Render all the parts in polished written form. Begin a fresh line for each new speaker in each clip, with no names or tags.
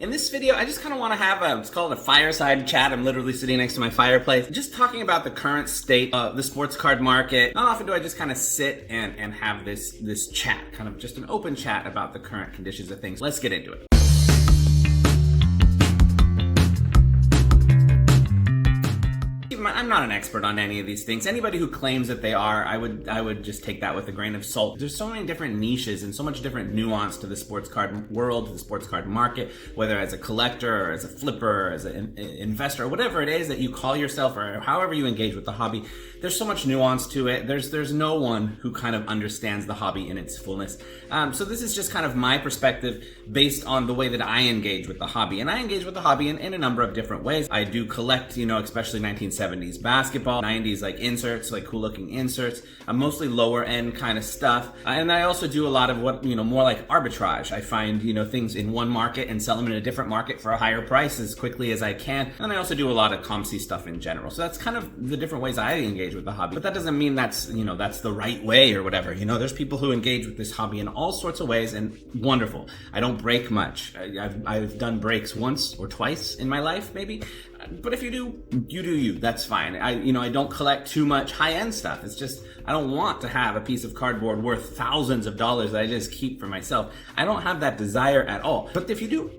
In this video, I just kind of want to have it's called a fireside chat. I'm literally sitting next to my fireplace, just talking about the current state of the sports card market. Not often do I just kind of sit and have this chat, kind of just an open chat about the current conditions of things. Let's get into it. I'm not an expert on any of these things. Anybody who claims that they are, I would just take that with a grain of salt. There's so many different niches and so much different nuance to the sports card world, to the sports card market, whether as a collector or as a flipper or as an investor or whatever it is that you call yourself or however you engage with the hobby. There's so much nuance to it. There's no one who kind of understands the hobby in its fullness. So this is just kind of my perspective based on the way that I engage with the hobby. And I engage with the hobby in a number of different ways. I do collect, especially 1970s basketball, 90s like inserts, like cool looking inserts, mostly lower end kind of stuff. And I also do a lot of what, more like arbitrage. I find, things in one market and sell them in a different market for a higher price as quickly as I can. And I also do a lot of COMC stuff in general. So that's kind of the different ways I engage with the hobby. But that doesn't mean that's the right way or whatever. There's people who engage with this hobby in all sorts of ways, and wonderful. I don't break much. I've done breaks once or twice in my life, maybe. But if you do, you do you. That's fine. I don't collect too much high-end stuff. It's just, I don't want to have a piece of cardboard worth thousands of dollars that I just keep for myself. I don't have that desire at all. But if you do,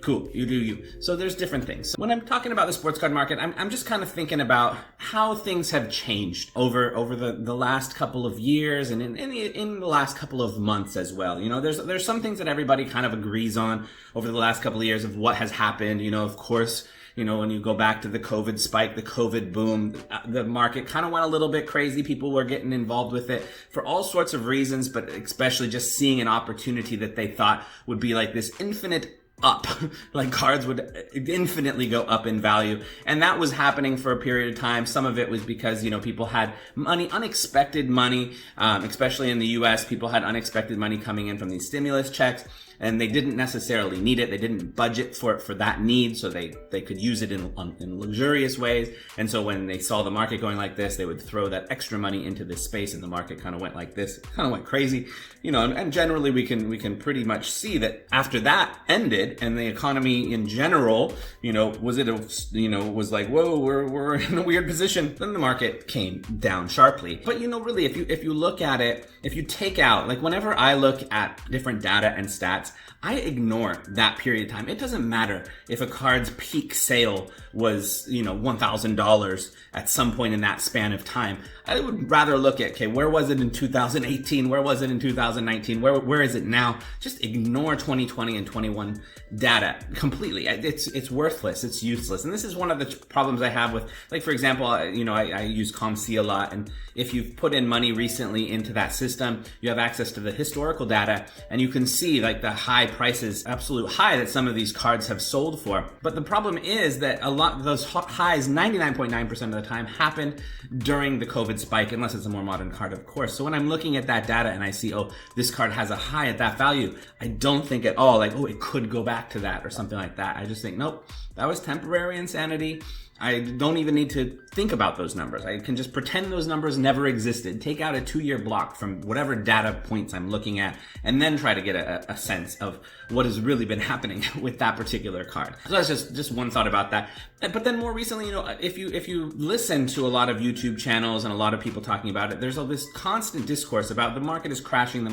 cool, you do you. So there's different things. When I'm talking about the sports card market, I'm just kind of thinking about how things have changed over the last couple of years and in the last couple of months as well. There's some things that everybody kind of agrees on over the last couple of years of what has happened. Of course, when you go back to the COVID spike, the COVID boom, the market kind of went a little bit crazy. People were getting involved with it for all sorts of reasons, but especially just seeing an opportunity that they thought would be like this infinite up, like cards would infinitely go up in value. And that was happening for a period of time. Some of it was because, people had money, unexpected money, especially in the US, people had unexpected money coming in from these stimulus checks. And they didn't necessarily need it. They didn't budget for that need, so they could use it in luxurious ways. And so when they saw the market going like this, they would throw that extra money into this space, and the market kind of went like this, kind of went crazy. And generally we can pretty much see that after that ended, and the economy in general, was like, whoa, we're in a weird position. Then the market came down sharply. But really, if you look at it, if you take out, like whenever I look at different data and stats, I ignore that period of time. It doesn't matter if a card's peak sale was, $1,000 at some point in that span of time. I would rather look at, okay, where was it in 2018? Where was it in 2019? Where is it now? Just ignore 2020 and 21 data completely. It's worthless. It's useless. And this is one of the problems I have with, like, for example, I use COMC a lot. And if you've put in money recently into that system, you have access to the historical data, and you can see like the high prices, absolute high that some of these cards have sold for. But the problem is that a lot of those highs, 99.9% of the time, happened during the COVID spike, unless it's a more modern card, of course. So when I'm looking at that data and I see, oh, this card has a high at that value, I don't think at all like, oh, it could go back to that or something like that. I just think, nope, that was temporary insanity. I don't even need to think about those numbers. I can just pretend those numbers never existed, take out a 2-year block from whatever data points I'm looking at, and then try to get a sense of what has really been happening with that particular card. So that's just one thought about that. But then more recently, if you listen to a lot of YouTube channels and a lot of people talking about it, there's all this constant discourse about the market is crashing,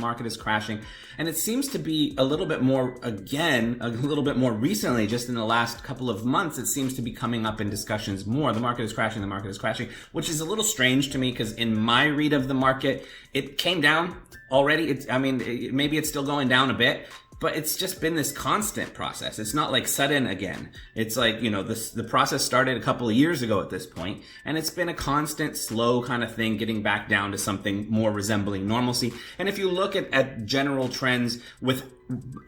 and it seems to be a little bit more recently, just in the last couple of months, it seems to be coming up in discussions more. The market is crashing, which is a little strange to me because in my read of the market, it came down already. Maybe it's still going down a bit, but it's just been this constant process. It's not like sudden again. It's like, the process started a couple of years ago at this point, and it's been a constant, slow kind of thing, getting back down to something more resembling normalcy. And if you look at general trends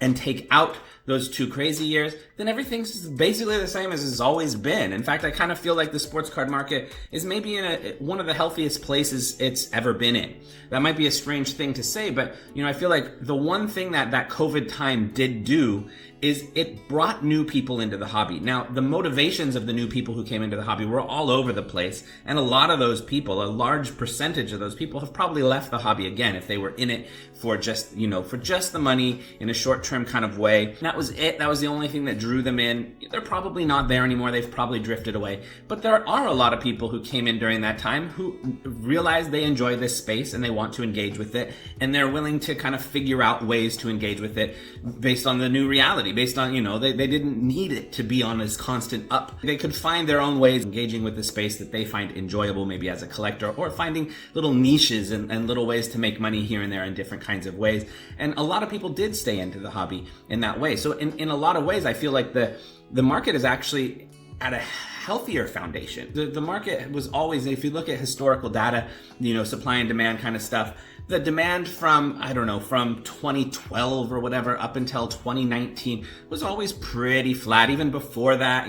and take out those 2 crazy years, then everything's basically the same as it's always been. In fact, I kind of feel like the sports card market is maybe in one of the healthiest places it's ever been in. That might be a strange thing to say, but I feel like the one thing that COVID time did do is it brought new people into the hobby. Now, the motivations of the new people who came into the hobby were all over the place, and a lot of those people, a large percentage of those people, have probably left the hobby again if they were in it for just, for just the money in a short-term kind of way. That was it. That was the only thing that drew them in. They're probably not there anymore. They've probably drifted away. But there are a lot of people who came in during that time who realize they enjoy this space and they want to engage with it, and they're willing to kind of figure out ways to engage with it based on the new reality, based on, they didn't need it to be on this constant up. They could find their own ways of engaging with the space that they find enjoyable, maybe as a collector, or finding little niches and little ways to make money here and there in different kinds of ways. And a lot of people did stay into the hobby in that way. So in a lot of ways, I feel like the market is actually at a healthier foundation. The market was always, if you look at historical data, supply and demand kind of stuff, the demand from 2012 or whatever up until 2019 was always pretty flat. Even before that,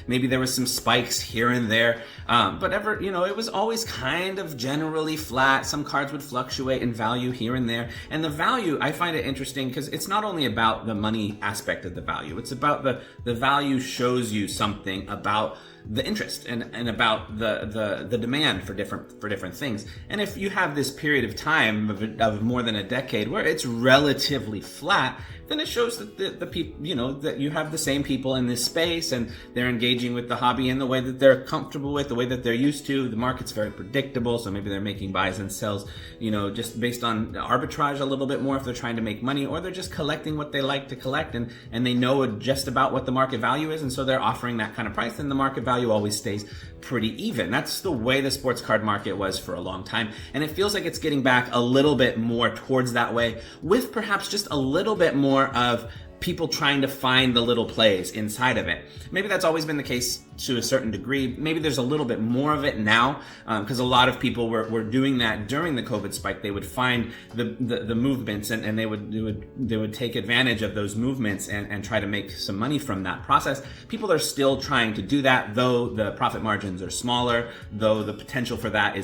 maybe there was some spikes here and there. But it was always kind of generally flat. Some cards would fluctuate in value here and there. And the value, I find it interesting because it's not only about the money aspect of the value. It's about the value shows you something about the interest and about the demand for different things. And if you have this period of time of more than a decade where it's relatively flat, then it shows that the people, that you have the same people in this space and they're engaging with the hobby in the way that they're comfortable with, the way that they're used to. The market's very predictable, so maybe they're making buys and sells, just based on arbitrage a little bit more if they're trying to make money, or they're just collecting what they like to collect and they know just about what the market value is, and so they're offering that kind of price, and the market value always stays pretty even. That's the way the sports card market was for a long time, and it feels like it's getting back a little bit more towards that way, with perhaps just a little bit more of people trying to find the little plays inside of it. Maybe that's always been the case to a certain degree. Maybe there's a little bit more of it now, because a lot of people were doing that during the COVID spike. They would find the movements and they would take advantage of those movements and try to make some money from that process. People are still trying to do that, though the profit margins are smaller, though the potential for that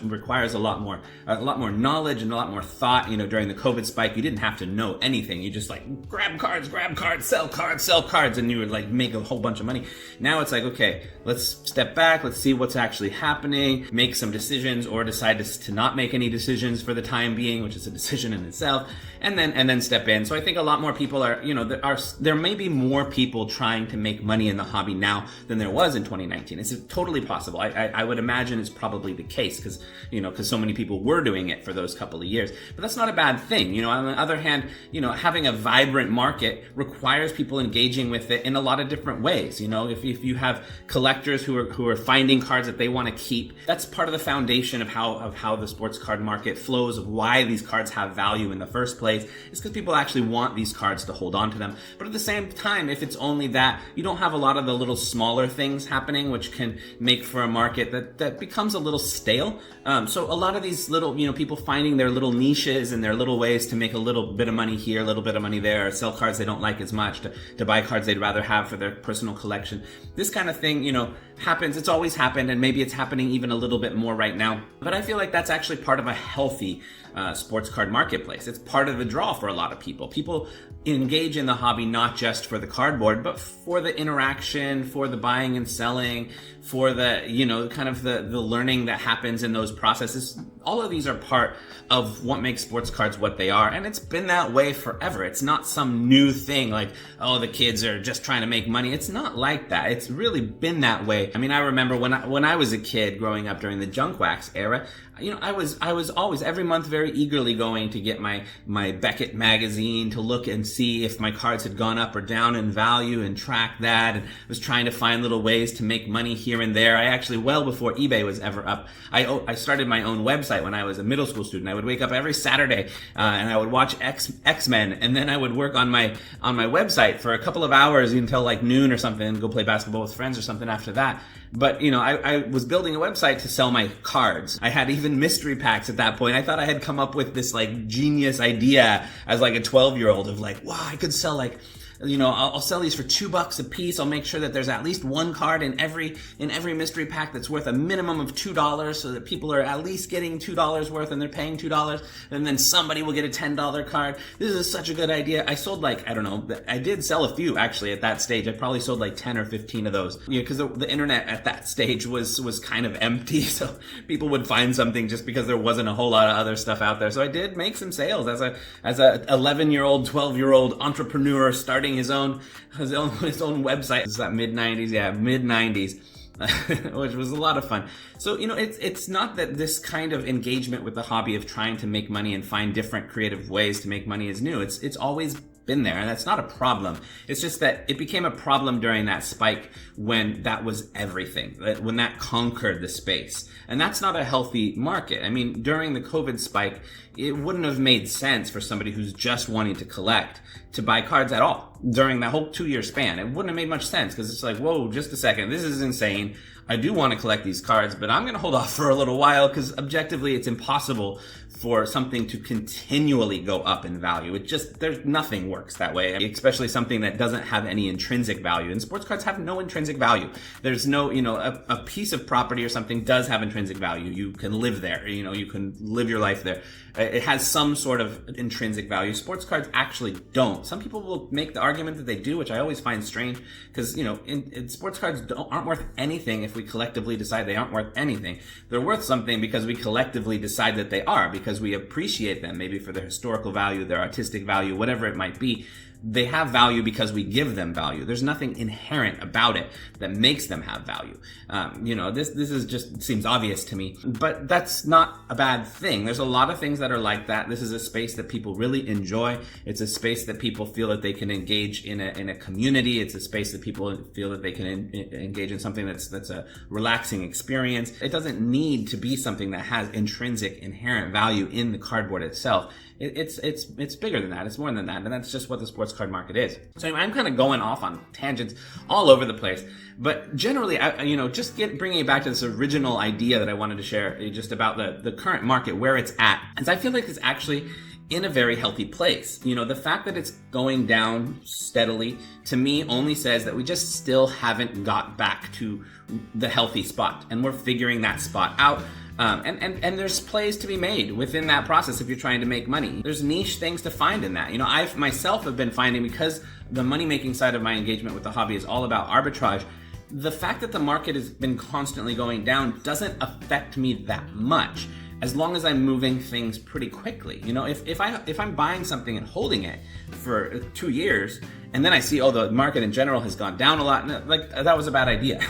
requires a lot more knowledge and a lot more thought. During the COVID spike, you didn't have to know anything. You just grab cards, sell cards, and you would make a whole bunch of money. Now it's okay, let's step back, let's see what's actually happening, make some decisions, or decide to not make any decisions for the time being, which is a decision in itself, and then step in. So I think a lot more people there may be more people trying to make money in the hobby now than there was in 2019. It's totally possible. I would imagine it's probably the case because so many people were doing it for those couple of years. But that's not a bad thing. On the other hand, having a vibrant market requires people engaging with it in a lot of different ways. If you have collectors who are finding cards that they want to keep, that's part of the foundation of how the sports card market flows, of why these cards have value in the first place. It's because people actually want these cards to hold on to them. But at the same time, if it's only that, you don't have a lot of the little smaller things happening, which can make for a market that becomes a little stale. So a lot of these little, people finding their little niches and their little ways to make a little bit of money here, a little bit of money there, sell cards they don't like as much, to buy cards they'd rather have for their personal collection. This kind of thing, happens. It's always happened, and maybe it's happening even a little bit more right now. But I feel like that's actually part of a healthy sports card marketplace. It's part of the draw for a lot of people. People engage in the hobby not just for the cardboard, but for the interaction, for the buying and selling, for the, kind of the learning that happens in those processes. All of these are part of what makes sports cards what they are, and it's been that way forever. It's not some new thing like, the kids are just trying to make money. It's not like that. It's really been that way. I mean, I remember when I was a kid growing up during the junk wax era, I was always every month very eagerly going to get my Beckett magazine to look and see if my cards had gone up or down in value and track that, and was trying to find little ways to make money here and there. I actually, well before eBay was ever up, I started my own website when I was a middle school student. I would wake up every Saturday and I would watch X-Men, and then I would work on my website for a couple of hours until noon or something, and go play basketball with friends or something after that. But, I was building a website to sell my cards. I had even mystery packs at that point. I thought I had come up with this genius idea as a 12-year-old of wow, I could sell I'll sell these for $2 a piece. I'll make sure that there's at least one card in every mystery pack that's worth a minimum of $2, so that people are at least getting $2 worth and they're paying $2, and then somebody will get a $10 card. This is such a good idea. I sold I did sell a few actually at that stage. I probably sold like 10 or 15 of those, because the internet at that stage was kind of empty, so people would find something just because there wasn't a whole lot of other stuff out there. So I did make some sales as a 11-year-old, 12-year-old entrepreneur starting his own website. It's that mid-90s, which was a lot of fun. So, it's not that this kind of engagement with the hobby of trying to make money and find different creative ways to make money is new. It's always been there, and that's not a problem. It's just that it became a problem during that spike when that was everything, when that conquered the space. And that's not a healthy market. I mean, during the COVID spike, it wouldn't have made sense for somebody who's just wanting to collect to buy cards at all during that whole 2-year span. It wouldn't have made much sense, because it's like, whoa, just a second, this is insane. I do want to collect these cards, but I'm going to hold off for a little while, because objectively it's impossible for something to continually go up in value. There's nothing works that way, especially something that doesn't have any intrinsic value. And sports cards have no intrinsic value. There's no, a piece of property or something does have intrinsic value. You can live there, you can live your life there. It has some sort of intrinsic value. Sports cards actually don't. Some people will make the argument that they do, which I always find strange, because, sports cards aren't worth anything if we collectively decide they aren't worth anything. They're worth something because we collectively decide that they are, because we appreciate them, maybe for their historical value, their artistic value, whatever it might be. They have value because we give them value. There's nothing inherent about it that makes them have value. This is just seems obvious to me, but that's not a bad thing. There's a lot of things that are like that. This is a space that people really enjoy. It's a space that people feel that they can engage in a community. It's a space that people feel that they can engage in something that's a relaxing experience. It doesn't need to be something that has intrinsic, inherent value in the cardboard itself. It's bigger than that. It's more than that, and that's just what the sports card market is. So I'm kind of going off on tangents all over the place, but generally, bringing it back to this original idea that I wanted to share, just about the current market, where it's at, is I feel like it's actually in a very healthy place. The fact that it's going down steadily, to me, only says that we just still haven't got back to the healthy spot, and we're figuring that spot out. And there's plays to be made within that process if you're trying to make money. There's niche things to find in that. I myself have been finding, because the money-making side of my engagement with the hobby is all about arbitrage, the fact that the market has been constantly going down doesn't affect me that much, as long as I'm moving things pretty quickly. If I'm buying something and holding it for 2 years, and then I see, the market in general has gone down a lot, and that was a bad idea.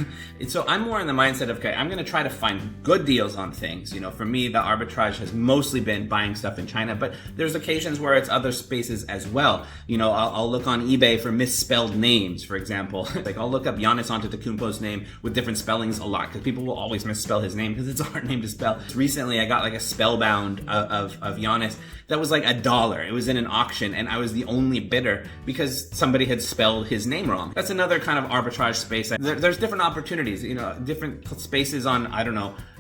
So I'm more in the mindset of, okay, I'm going to try to find good deals on things. For me, the arbitrage has mostly been buying stuff in China, but there's occasions where it's other spaces as well. I'll look on eBay for misspelled names, for example. I'll look up Giannis Antetokounmpo's name with different spellings a lot, because people will always misspell his name because it's a hard name to spell. Recently, I got a spellbound of Giannis that was $1. It was in an auction, and I was the only bidder because somebody had spelled his name wrong. That's another kind of arbitrage space. There's different opportunities, different spaces on,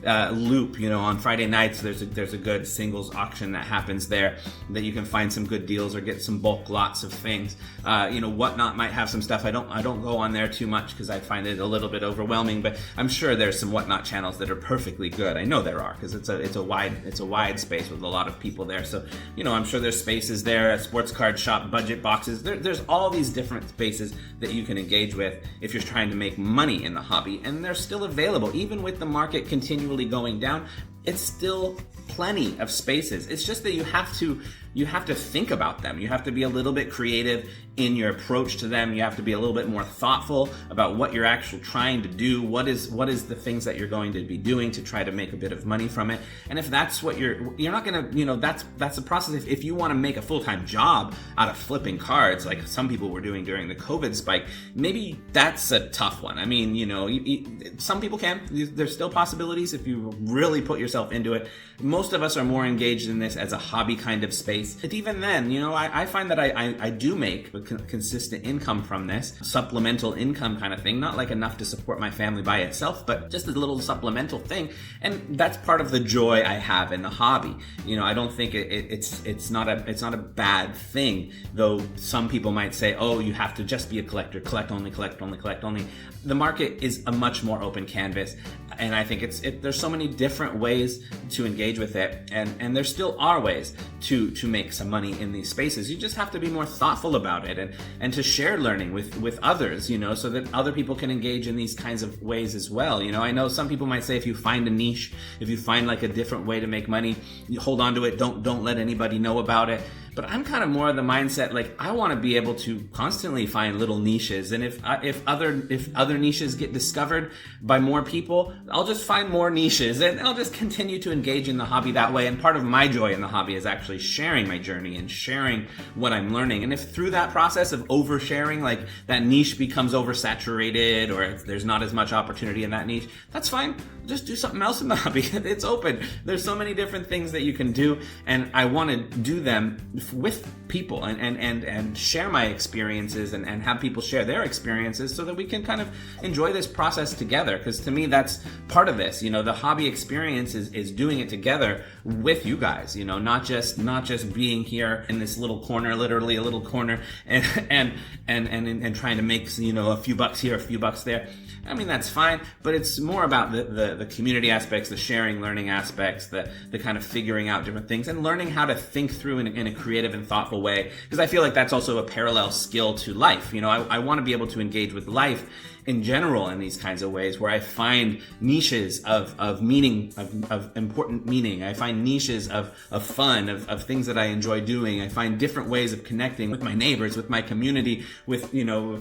Loop, on Friday nights. There's a good singles auction that happens there that you can find some good deals or get some bulk lots of things. Whatnot might have some stuff. I don't go on there too much because I find it a little bit overwhelming, but I'm sure there's some Whatnot channels that are perfectly good. I know there are, because it's a wide space with a lot of people there. So, I'm sure there's spaces there, a sports card shop, budget boxes. There's all these different spaces that you can engage with if you're trying to make money in the hobby, and they're still available. Even with the market continually going down, it's still plenty of spaces. It's just that you have to think about them. You have to be a little bit creative in your approach to them. You have to be a little bit more thoughtful about what you're actually trying to do. What is the things that you're going to be doing to try to make a bit of money from it? And if that's what you're not gonna, that's the process. If you want to make a full-time job out of flipping cards, like some people were doing during the COVID spike, maybe that's a tough one. I mean, some people can. There's still possibilities if you really put yourself into it. Most of us are more engaged in this as a hobby kind of space. space. But even then, I find that I do make a consistent income from this, supplemental income kind of thing, not like enough to support my family by itself, but just a little supplemental thing. And that's part of the joy I have in the hobby. I don't think it's not a bad thing, though some people might say, oh, you have to just be a collector, collect only, collect only, collect only. The market is a much more open canvas, and I think there's so many different ways to engage with it, and there still are ways to make some money in these spaces. You just have to be more thoughtful about it, and to share learning with others, so that other people can engage in these kinds of ways as well. I know some people might say, if you find a niche, if you find like a different way to make money, you hold on to it, don't let anybody know about it. But I'm kind of more of the mindset, like, I want to be able to constantly find little niches, and if other niches get discovered by more people, I'll just find more niches, and I'll just continue to engage in the hobby that way. And part of my joy in the hobby is actually sharing my journey and sharing what I'm learning. And if through that process of oversharing, like, that niche becomes oversaturated, or if there's not as much opportunity in that niche, that's fine. Just do something else in the hobby. It's open. There's so many different things that you can do, and I want to do them with people and share my experiences and have people share their experiences, so that we can kind of enjoy this process together. Because to me, that's part of this. The hobby experience is doing it together with you guys. Not just being here in this little corner, literally a little corner, and trying to make a few bucks here, a few bucks there. I mean, that's fine, but it's more about the community aspects, the sharing, learning aspects, the kind of figuring out different things, and learning how to think through in a creative and thoughtful way. Because I feel like that's also a parallel skill to life. I want to be able to engage with life in general in these kinds of ways, where I find niches of meaning, of important meaning. I find niches of fun, of things that I enjoy doing. I find different ways of connecting with my neighbors, with my community, with,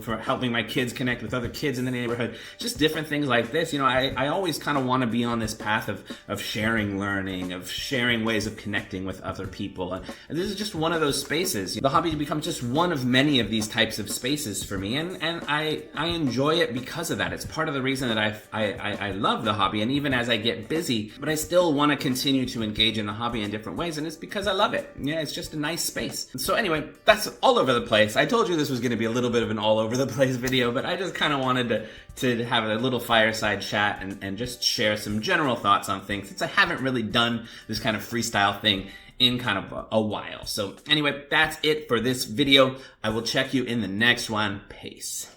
for helping my kids connect with other kids in the neighborhood. Just different things like this. I always kind of want to be on this path of sharing learning, of sharing ways of connecting with other people. And this is just one of those spaces. The hobby becomes just one of many of these types of spaces for me, and I enjoy it because of that. It's part of the reason that I love the hobby, and even as I get busy, but I still want to continue to engage in the hobby in different ways, and it's because I love it. Yeah, it's just a nice space. So anyway, that's all over the place. I told you this was going to be a little bit of an all over the place video, but I just kind of wanted to have a little fireside chat and just share some general thoughts on things, since I haven't really done this kind of freestyle thing in kind of a while. So anyway, that's it for this video. I will check you in the next one. Peace.